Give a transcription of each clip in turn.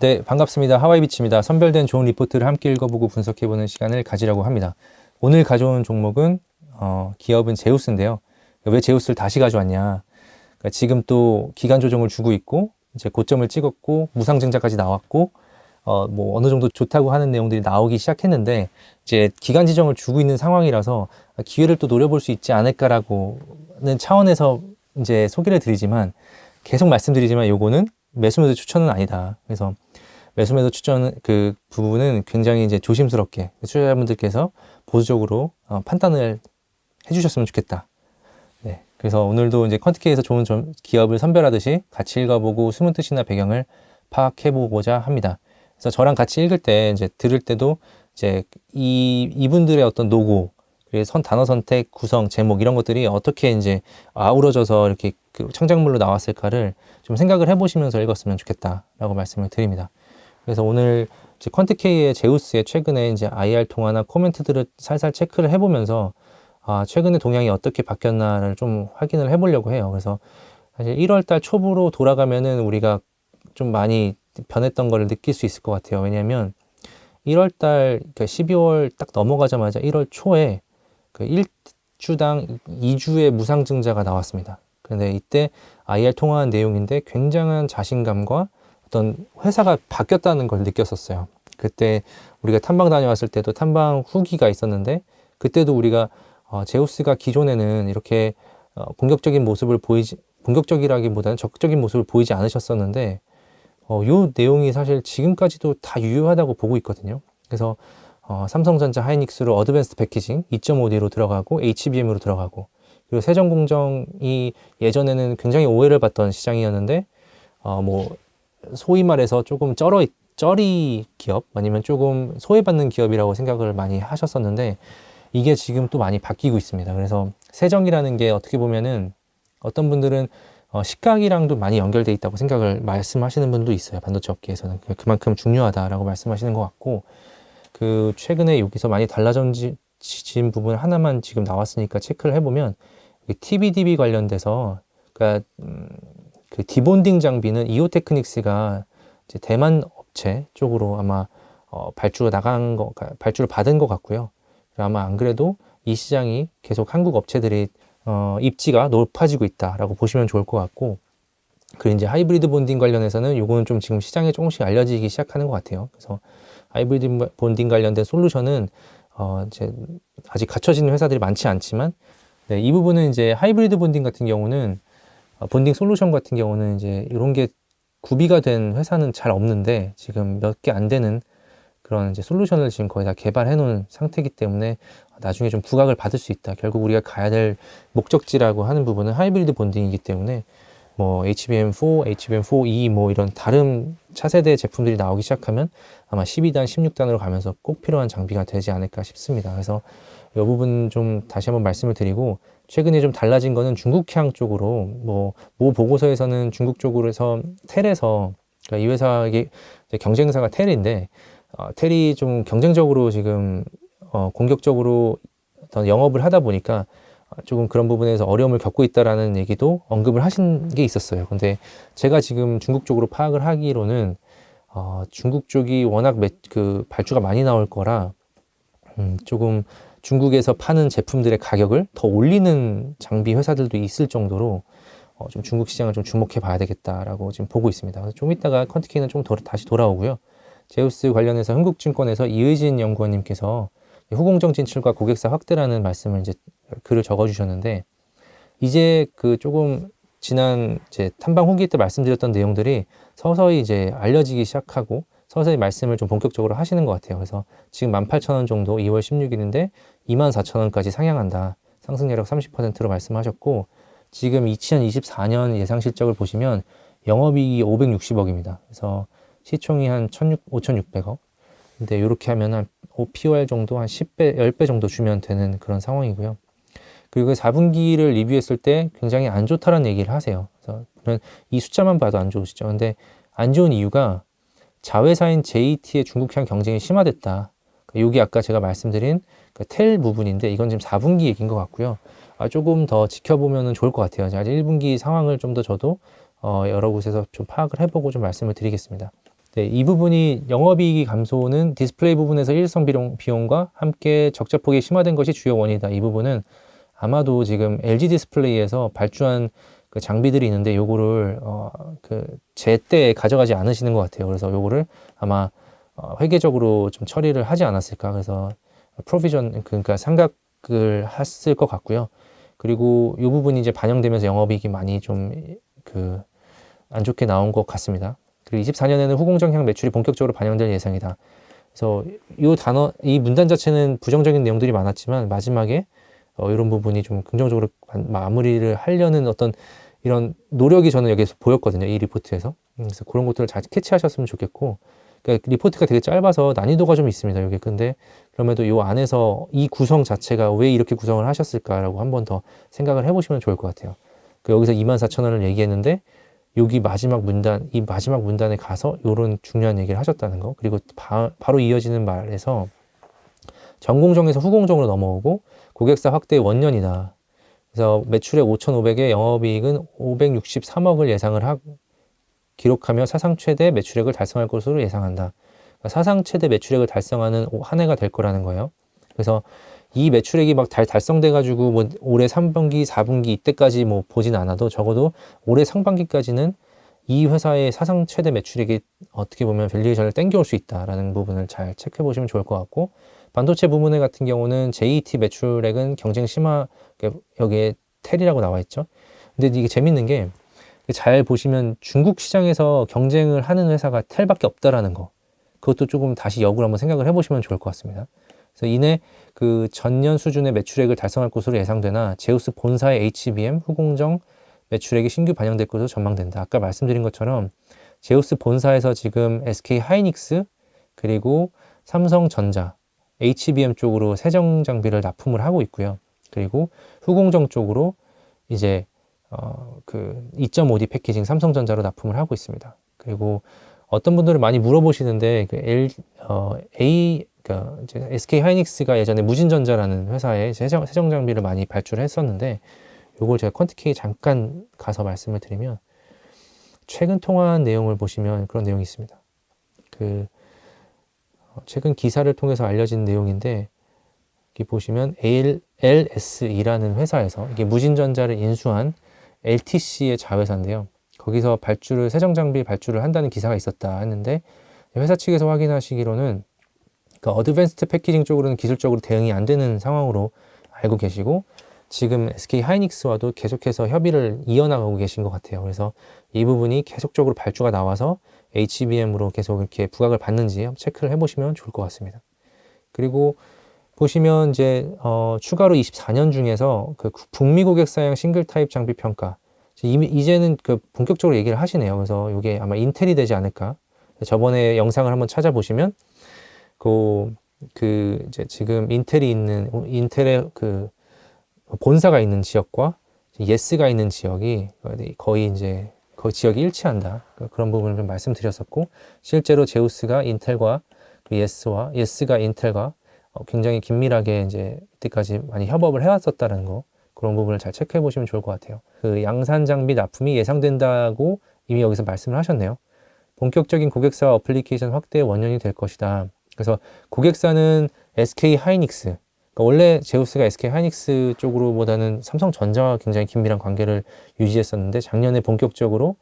네, 반갑습니다. 하와이비치입니다. 선별된 좋은 리포트를 함께 읽어보고 분석해보는 시간을 가지려고 합니다. 오늘 가져온 종목은 기업은 제우스인데요. 왜 제우스를 다시 가져왔냐? 그러니까 지금 또 기간 조정을 주고 있고 이제 고점을 찍었고 무상증자까지 나왔고 뭐 어느 정도 좋다고 하는 내용들이 나오기 시작했는데 이제 기간 지정을 주고 있는 상황이라서 기회를 또 노려볼 수 있지 않을까라고는 차원에서 이제 소개를 드리지만 계속 말씀드리지만 요거는 매수매도 추천은 아니다. 그래서 매수매도 추천 그 부분은 굉장히 이제 조심스럽게 투자자분들께서 보수적으로 판단을 해주셨으면 좋겠다. 네. 그래서 오늘도 이제 퀀티케에서 좋은 기업을 선별하듯이 같이 읽어보고 숨은 뜻이나 배경을 파악해보고자 합니다. 그래서 저랑 같이 읽을 때 이제 들을 때도 이제 이분들의 어떤 노고, 그리고 단어 선택, 구성, 제목 이런 것들이 어떻게 이제 아우러져서 이렇게 그 창작물로 나왔을까를 좀 생각을 해보시면서 읽었으면 좋겠다라고 말씀을 드립니다. 그래서 오늘 이제 퀀트K의 제우스의 최근에 이제 IR 통화나 코멘트들을 살살 체크를 해보면서 최근에 동향이 어떻게 바뀌었나를 좀 확인을 해보려고 해요. 그래서 사실 1월달 초부로 돌아가면은 우리가 좀 많이 변했던 거를 느낄 수 있을 것 같아요. 왜냐하면 1월달, 그러니까 12월 딱 넘어가자마자 1월 초에 그 1주당 2주의 무상증자가 나왔습니다. 그런데 이때 IR 통화한 내용인데 굉장한 자신감과 어떤 회사가 바뀌었다는 걸 느꼈었어요. 그때 우리가 탐방 다녀왔을 때도 탐방 후기가 있었는데 그때도 우리가 제우스가 기존에는 이렇게 공격적이라기보다는 적극적인 모습을 보이지 않으셨었는데 요 내용이 사실 지금까지도 다 유효하다고 보고 있거든요. 그래서 삼성전자 하이닉스로 어드밴스드 패키징 2.5D로 들어가고 HBM으로 들어가고 그리고 세정공정이 예전에는 굉장히 오해를 받던 시장이었는데 뭐 소위 말해서 조금 쩌리 기업 아니면 조금 소외받는 기업이라고 생각을 많이 하셨었는데 이게 지금 또 많이 바뀌고 있습니다. 그래서 세정이라는 게 어떻게 보면은 어떤 분들은 시각이랑도 많이 연결돼 있다고 생각을 말씀하시는 분도 있어요. 반도체 업계에서는 그만큼 중요하다라고 말씀하시는 것 같고 그 최근에 여기서 많이 달라진 부분 하나만 지금 나왔으니까 체크를 해보면 TBDB 관련돼서 그러니까 그 디본딩 장비는 이오테크닉스가 이제 대만 업체 쪽으로 아마 발주를 받은 것 같고요. 아마 안 그래도 이 시장이 계속 한국 업체들이 입지가 높아지고 있다라고 보시면 좋을 것 같고, 그리고 이제 하이브리드 본딩 관련해서는 요거는 좀 지금 시장에 조금씩 알려지기 시작하는 것 같아요. 그래서 하이브리드 본딩 관련된 솔루션은 이제 아직 갖춰지는 회사들이 많지 않지만, 네, 이 부분은 이제 하이브리드 본딩 같은 경우는 본딩 솔루션 같은 경우는 이제 이런 게 구비가 된 회사는 잘 없는데 지금 몇 개 안 되는 그런 이제 솔루션을 지금 거의 다 개발해 놓은 상태이기 때문에 나중에 좀 부각을 받을 수 있다. 결국 우리가 가야 될 목적지라고 하는 부분은 하이브리드 본딩이기 때문에 뭐 HBM4, HBM4E 뭐 이런 다른 차세대 제품들이 나오기 시작하면 아마 12단, 16단으로 가면서 꼭 필요한 장비가 되지 않을까 싶습니다. 그래서 이 부분 좀 다시 한번 말씀을 드리고, 최근에 좀 달라진 거는 중국향 쪽으로 모 보고서에서는 중국 쪽으로 해서 텔에서, 그러니까 이 회사의 경쟁사가 텔인데 텔이 좀 경쟁적으로 지금 공격적으로 어떤 영업을 하다 보니까 조금 그런 부분에서 어려움을 겪고 있다라는 얘기도 언급을 하신 게 있었어요. 근데 제가 지금 중국 쪽으로 파악을 하기로는 중국 쪽이 워낙 그 발주가 많이 나올 거라 조금 중국에서 파는 제품들의 가격을 더 올리는 장비 회사들도 있을 정도로 좀 중국 시장을 좀 주목해 봐야 되겠다라고 지금 보고 있습니다. 그래서 좀 이따가 퀀티케이는 좀 다시 돌아오고요. 제우스 관련해서 한국증권에서 이의진 연구원님께서 후공정 진출과 고객사 확대라는 말씀을 이제 글을 적어주셨는데, 이제 그 조금 지난 이제 탐방 후기 때 말씀드렸던 내용들이 서서히 이제 알려지기 시작하고 서서히 말씀을 좀 본격적으로 하시는 것 같아요. 그래서 지금 18,000원 정도 2월 16일인데 24,000원까지 상향한다. 상승률 30%로 말씀하셨고, 지금 2024년 예상 실적을 보시면 영업이익이 560억입니다. 그래서 시총이 한 5,600억. 근데 이렇게 하면 한 POR 정도 한 10배, 10배 정도 주면 되는 그런 상황이고요. 그리고 4분기를 리뷰했을 때 굉장히 안 좋다라는 얘기를 하세요. 그래서 이 숫자만 봐도 안 좋으시죠. 근데 안 좋은 이유가 자회사인 JT의 중국향 경쟁이 심화됐다. 여기 아까 제가 말씀드린 그 텔 부분인데 이건 지금 4분기 얘기인 것 같고요. 조금 더 지켜보면 좋을 것 같아요. 아직 1분기 상황을 좀 더 저도 여러 곳에서 좀 파악을 해보고 좀 말씀을 드리겠습니다. 네, 이 부분이 영업이익이 감소는 디스플레이 부분에서 일회성 비용과 함께 적자폭이 심화된 것이 주요 원인이다. 이 부분은 아마도 지금 LG 디스플레이에서 발주한 그 장비들이 있는데 요거를 그 제때 가져가지 않으시는 것 같아요. 그래서 요거를 아마 회계적으로 좀 처리를 하지 않았을까. 그래서 프로비전 그러니까 상각을 했을 것 같고요. 그리고 이 부분이 이제 반영되면서 영업이익이 많이 좀 그 안 좋게 나온 것 같습니다. 그리고 24년에는 후공정향 매출이 본격적으로 반영될 예상이다. 그래서 이 문단 자체는 부정적인 내용들이 많았지만 마지막에 이런 부분이 좀 긍정적으로 마무리를 하려는 어떤 이런 노력이 저는 여기서 보였거든요. 이 리포트에서. 그래서 그런 것들을 잘 캐치하셨으면 좋겠고, 그러니까 리포트가 되게 짧아서 난이도가 좀 있습니다. 여기. 근데 그럼에도 이 안에서 이 구성 자체가 왜 이렇게 구성을 하셨을까라고 한 번 더 생각을 해보시면 좋을 것 같아요. 여기서 24,000원을 얘기했는데 여기 이 마지막 문단에 가서 이런 중요한 얘기를 하셨다는 거. 그리고 바로 이어지는 말에서 전공정에서 후공정으로 넘어오고 고객사 확대 원년이다. 그래서 매출액 5,500에 영업이익은 563억을 기록하며 사상 최대 매출액을 달성할 것으로 예상한다. 그러니까 사상 최대 매출액을 달성하는 한 해가 될 거라는 거예요. 그래서 이 매출액이 막 달성돼가지고 뭐 올해 3분기, 4분기 이때까지 뭐 보진 않아도 적어도 올해 상반기까지는 이 회사의 사상 최대 매출액이 어떻게 보면 밸류에이션을 땡겨올 수 있다라는 부분을 잘 체크해 보시면 좋을 것 같고, 반도체 부분에 같은 경우는 JET 매출액은 경쟁 심화, 여기에 텔이라고 나와 있죠. 근데 이게 재밌는 게 잘 보시면 중국 시장에서 경쟁을 하는 회사가 텔밖에 없다라는 거. 그것도 조금 다시 역으로 한번 생각을 해보시면 좋을 것 같습니다. 그래서 이내 그 전년 수준의 매출액을 달성할 것으로 예상되나 제우스 본사의 HBM 후공정 매출액이 신규 반영될 것으로 전망된다. 아까 말씀드린 것처럼 제우스 본사에서 지금 SK 하이닉스 그리고 삼성전자 HBM 쪽으로 세정 장비를 납품을 하고 있고요. 그리고 후공정 쪽으로 이제 그 2.5D 패키징 삼성전자로 납품을 하고 있습니다. 그리고 어떤 분들은 많이 물어보시는데 그러니까 이제 SK 하이닉스가 예전에 무진전자라는 회사에 세정 장비를 많이 발주를 했었는데, 요걸 제가 퀀티케이 잠깐 가서 말씀을 드리면 최근 통화한 내용을 보시면 그런 내용이 있습니다. 최근 기사를 통해서 알려진 내용인데, 여기 보시면 LS이라는 회사에서 이게 무진전자를 인수한 LTC의 자회사인데요. 거기서 세정 장비 발주를 한다는 기사가 있었다 했는데, 회사 측에서 확인하시기로는 그 어드밴스드 패키징 쪽으로는 기술적으로 대응이 안 되는 상황으로 알고 계시고, 지금 SK 하이닉스와도 계속해서 협의를 이어나가고 계신 것 같아요. 그래서 이 부분이 계속적으로 발주가 나와서 HBM으로 계속 이렇게 부각을 받는지 체크를 해보시면 좋을 것 같습니다. 그리고 보시면 이제 추가로 24년 중에서 그 북미 고객사양 싱글 타입 장비 평가, 이제는 그 본격적으로 얘기를 하시네요. 그래서 이게 아마 인텔이 되지 않을까. 저번에 영상을 한번 찾아보시면 이제 지금 인텔의 그 본사가 있는 지역과 예스가 있는 지역이 거의 지역이 일치한다. 그런 부분을 좀 말씀드렸었고, 실제로 제우스가 인텔과 예스가 인텔과 굉장히 긴밀하게 이제 이때까지 많이 협업을 해왔었다는 거, 그런 부분을 잘 체크해 보시면 좋을 것 같아요. 그 양산 장비 납품이 예상된다고 이미 여기서 말씀을 하셨네요. 본격적인 고객사 어플리케이션 확대의 원년이 될 것이다. 그래서 고객사는 SK 하이닉스, 그러니까 원래 제우스가 SK 하이닉스 쪽으로보다는 삼성전자와 굉장히 긴밀한 관계를 유지했었는데, 작년에 본격적으로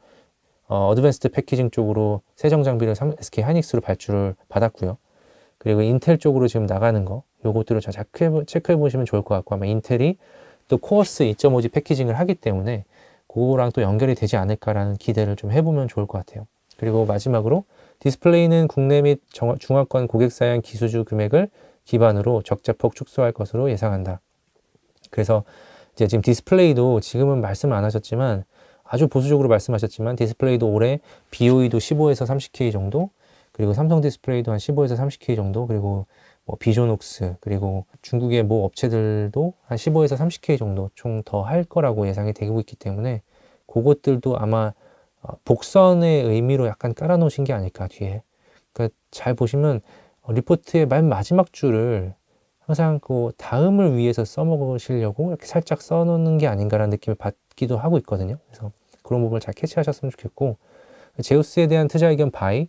어드밴스드 패키징 쪽으로 세정 장비를 SK 하이닉스로 발주를 받았고요. 그리고 인텔 쪽으로 지금 나가는 거, 요것들을 잘 체크해 보시면 좋을 것 같고, 아마 인텔이 또 코어스 2.5G 패키징을 하기 때문에 그거랑 또 연결이 되지 않을까라는 기대를 좀 해보면 좋을 것 같아요. 그리고 마지막으로 디스플레이는 국내 및 중화권 고객사양 기수주 금액을 기반으로 적자폭 축소할 것으로 예상한다. 그래서 이제 지금 디스플레이도 지금은 말씀 안 하셨지만 아주 보수적으로 말씀하셨지만 디스플레이도 올해 BOE도 15에서 30K 정도, 그리고 삼성 디스플레이도 한 15에서 30K 정도, 그리고 뭐 비조녹스, 그리고 중국의 모 업체들도 한 15에서 30K 정도 총 더 할 거라고 예상이 되고 있기 때문에 그것들도 아마 복선의 의미로 약간 깔아놓으신 게 아닐까, 뒤에. 그러니까 잘 보시면 리포트의 맨 마지막 줄을 항상 그 다음을 위해서 써먹으시려고 이렇게 살짝 써놓는 게 아닌가라는 느낌을 받기도 하고 있거든요. 그래서 그런 부분을 잘 캐치하셨으면 좋겠고, 제우스에 대한 투자 의견 바이,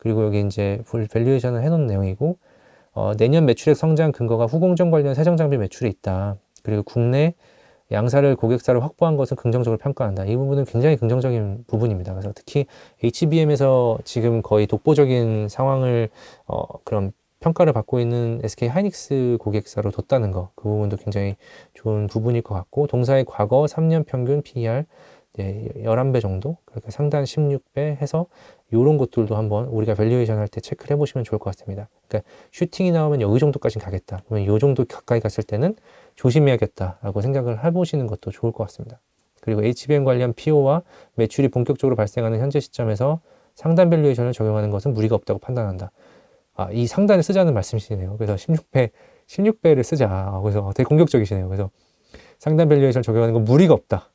그리고 여기 이제 밸류에이션을 해놓은 내용이고, 내년 매출액 성장 근거가 후공정 관련 세정장비 매출에 있다. 그리고 국내 양사를 고객사를 확보한 것은 긍정적으로 평가한다. 이 부분은 굉장히 긍정적인 부분입니다. 그래서 특히 HBM에서 지금 거의 독보적인 상황을 그런 평가를 받고 있는 SK 하이닉스 고객사로 뒀다는 거, 그 부분도 굉장히 좋은 부분일 것 같고, 동사의 과거 3년 평균 PER 11배 정도, 그러니까 상단 16배 해서 이런 것들도 한번 우리가 밸류에이션 할 때 체크를 해보시면 좋을 것 같습니다. 그러니까 슈팅이 나오면 여기 정도까지는 가겠다. 그러면 이 정도 가까이 갔을 때는 조심해야겠다라고 생각을 해보시는 것도 좋을 것 같습니다. 그리고 HBM 관련 PO와 매출이 본격적으로 발생하는 현재 시점에서 상단 밸류에이션을 적용하는 것은 무리가 없다고 판단한다. 이 상단을 쓰자는 말씀이시네요. 그래서 16배를 쓰자. 그래서 되게 공격적이시네요. 그래서 상단 밸류에이션 적용하는 건 무리가 없다.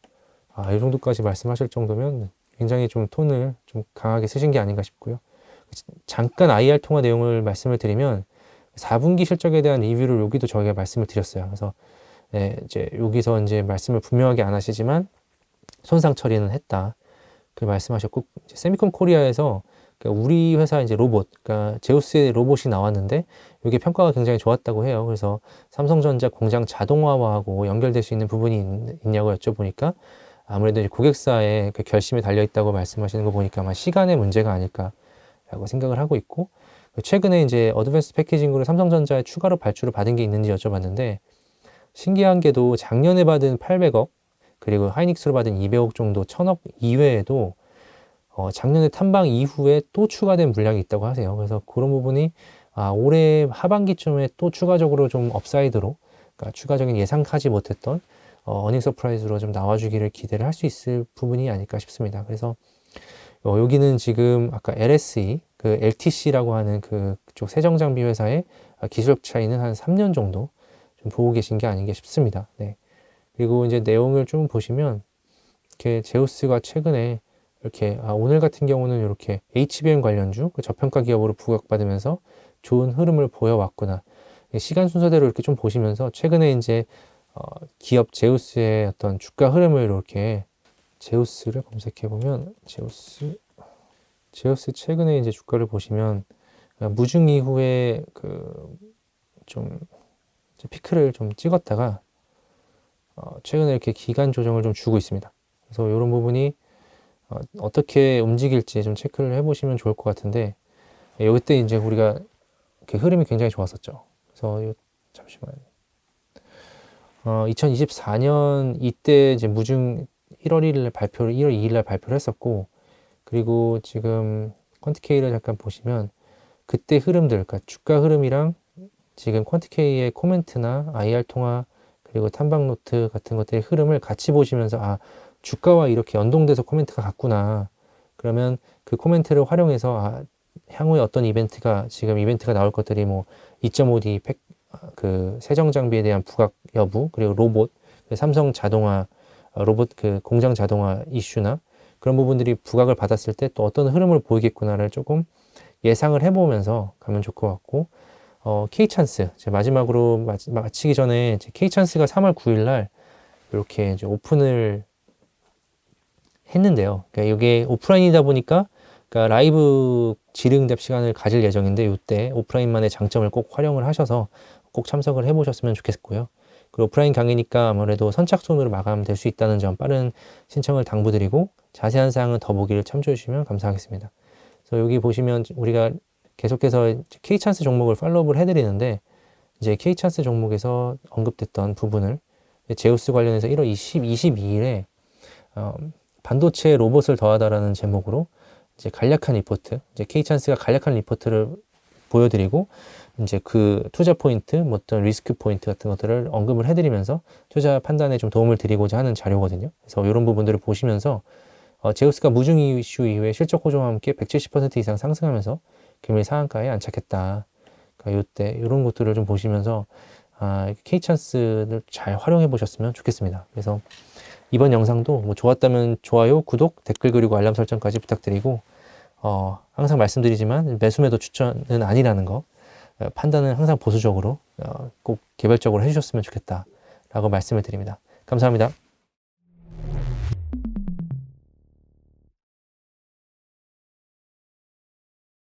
이 정도까지 말씀하실 정도면 굉장히 좀 톤을 좀 강하게 쓰신 게 아닌가 싶고요. 잠깐 IR 통화 내용을 말씀을 드리면 4분기 실적에 대한 리뷰를 여기도 저희가 말씀을 드렸어요. 그래서 이제 여기서 이제 말씀을 분명하게 안 하시지만 손상 처리는 했다. 그 말씀하셨고, 세미콘 코리아에서 우리 회사 이제 로봇, 그러니까 제우스의 로봇이 나왔는데 이게 평가가 굉장히 좋았다고 해요. 그래서 삼성전자 공장 자동화하고 연결될 수 있는 부분이 있냐고 여쭤보니까 아무래도 이제 고객사의 그 결심이 달려 있다고 말씀하시는 거 보니까 아마 시간의 문제가 아닐까라고 생각을 하고 있고, 최근에 이제 어드밴스 패키징으로 삼성전자에 추가로 발주를 받은 게 있는지 여쭤봤는데, 신기한 게도 작년에 받은 800억 그리고 하이닉스로 받은 200억 정도 1000억 이외에도 작년에 탐방 이후에 또 추가된 물량이 있다고 하세요. 그래서 그런 부분이 올해 하반기쯤에 또 추가적으로 좀 업사이드로, 그러니까 추가적인 예상하지 못했던 어닝 서프라이즈로 좀 나와주기를 기대를 할 수 있을 부분이 아닐까 싶습니다. 그래서 여기는 지금 아까 LSE, 그 LTC라고 하는 그쪽 세정장비 회사의 기술력 차이는 한 3년 정도 좀 보고 계신 게 아닌가 싶습니다. 네. 그리고 이제 내용을 좀 보시면 이렇게 제우스가 최근에 이렇게 오늘 같은 경우는 이렇게 HBM 관련주 그 저평가 기업으로 부각받으면서 좋은 흐름을 보여왔구나. 시간 순서대로 이렇게 좀 보시면서 최근에 이제 기업 제우스의 어떤 주가 흐름을 이렇게 제우스를 검색해 보면 제우스 최근에 이제 주가를 보시면 무중 이후에 좀 피크를 좀 찍었다가 최근에 이렇게 기간 조정을 좀 주고 있습니다. 그래서 이런 부분이 어떻게 움직일지 좀 체크를 해보시면 좋을 것 같은데, 이때 이제 우리가 흐름이 굉장히 좋았었죠. 그래서 잠시만요. 2024년 이때 이제 무중 1월 2일 날 발표를 했었고, 그리고 지금 퀀티케이를 잠깐 보시면 그때 흐름들, 그러니까 주가 흐름이랑 지금 퀀티케이의 코멘트나 IR 통화 그리고 탐방 노트 같은 것들의 흐름을 같이 보시면서 주가와 이렇게 연동돼서 코멘트가 같구나. 그러면 그 코멘트를 활용해서 향후에 어떤 지금 이벤트가 나올 것들이 뭐 2.5D 그 세정 장비에 대한 부각 여부, 그리고 로봇, 삼성 자동화 로봇 공장 자동화 이슈나 그런 부분들이 부각을 받았을 때 또 어떤 흐름을 보이겠구나를 조금 예상을 해보면서 가면 좋을 것 같고, K찬스 마지막으로 마치기 전에 K찬스가 3월 9일 날 이렇게 이제 오픈을 했는데요. 그러니까 이게 오프라인이다 보니까 그러니까 라이브 질의응답 시간을 가질 예정인데, 이때 오프라인만의 장점을 꼭 활용을 하셔서 꼭 참석을 해보셨으면 좋겠고요. 그리고 오프라인 강의니까 아무래도 선착순으로 마감될 수 있다는 점 빠른 신청을 당부드리고, 자세한 사항은 더보기를 참조해 주시면 감사하겠습니다. 그래서 여기 보시면 우리가 계속해서 K찬스 종목을 팔로우를 해드리는데, 이제 K찬스 종목에서 언급됐던 부분을 제우스 관련해서 1월 22일에 반도체 로봇을 더하다라는 제목으로 이제 간략한 리포트, 이제 K찬스가 간략한 리포트를 보여드리고, 이제 그 투자 포인트, 뭐 어떤 리스크 포인트 같은 것들을 언급을 해드리면서 투자 판단에 좀 도움을 드리고자 하는 자료거든요. 그래서 이런 부분들을 보시면서 제우스가 무중 이슈 이후에 실적 호조와 함께 170% 이상 상승하면서 금일 상한가에 안착했다. 그러니까 이때 이런 것들을 좀 보시면서 K찬스를 잘 활용해 보셨으면 좋겠습니다. 그래서 이번 영상도 뭐 좋았다면 좋아요, 구독, 댓글 그리고 알람 설정까지 부탁드리고, 항상 말씀드리지만 매수매도 추천은 아니라는 거, 판단은 항상 보수적으로 꼭 개별적으로 해주셨으면 좋겠다라고 말씀을 드립니다. 감사합니다.